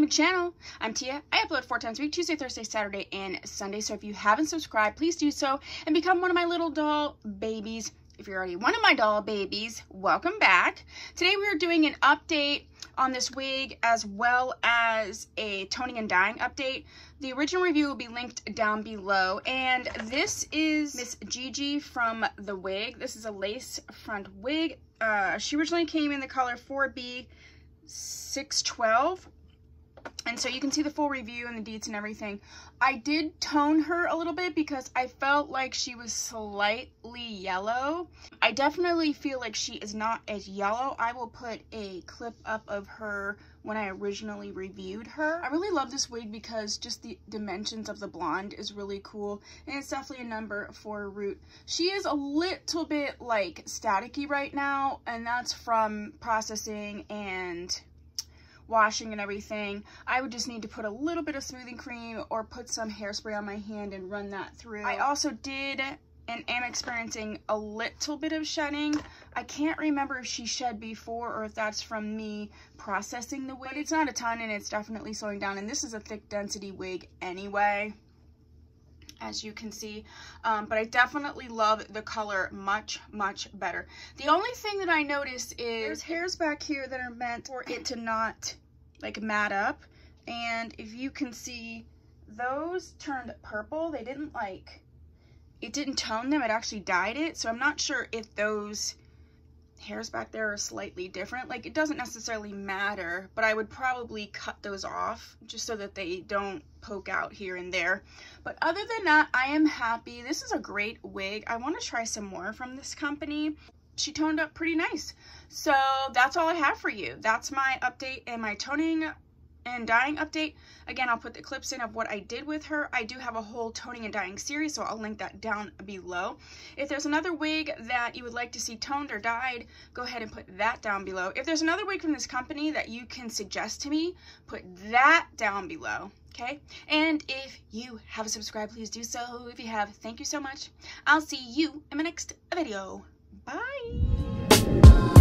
channel. I'm Tia. I upload 4 times a week, Tuesday, Thursday, Saturday, and Sunday. So if you haven't subscribed, please do so and become one of my little doll babies. If you're already one of my doll babies, welcome back. Today we are doing an update on this wig as well as a toning and dyeing update. The original review will be linked down below, and this is Miss Gigi from the wig. This is a lace front wig. She originally came in the color 4B612. And so you can see the full review and the deets and everything. I did tone her a little bit because I felt like she was slightly yellow. I definitely feel like she is not as yellow. I will put a clip up of her when I originally reviewed her. I really love this wig because just the dimensions of the blonde is really cool. And it's definitely a number for root. She is a little bit like staticky right now, and that's from processing and washing and everything. I would just need to put a little bit of smoothing cream or put some hairspray on my hand and run that through. I also did and am experiencing a little bit of shedding. I can't remember if she shed before or if that's from me processing the wig. But it's not a ton and it's definitely slowing down, and this is a thick density wig anyway, as you can see. But I definitely love the color much better. The only thing that I noticed is there's hairs back here that are meant for it to not like mat up, and if you can see, those turned purple. They didn't like, it didn't tone them, it actually dyed it. So I'm not sure if those hairs back there are slightly different. Like, it doesn't necessarily matter, but I would probably cut those off just so that they don't poke out here and there. But other than that, I am happy. This is a great wig. I want to try some more from this company. She toned up pretty nice. So that's all I have for you. That's my update and my toning and dyeing update. Again, I'll put the clips in of what I did with her. I do have a whole toning and dyeing series, so I'll link that down below. If there's another wig that you would like to see toned or dyed, go ahead and put that down below. If there's another wig from this company that you can suggest to me, put that down below, okay? And if you haven't subscribed, please do so. If you have, thank you so much. I'll see you in my next video. Bye!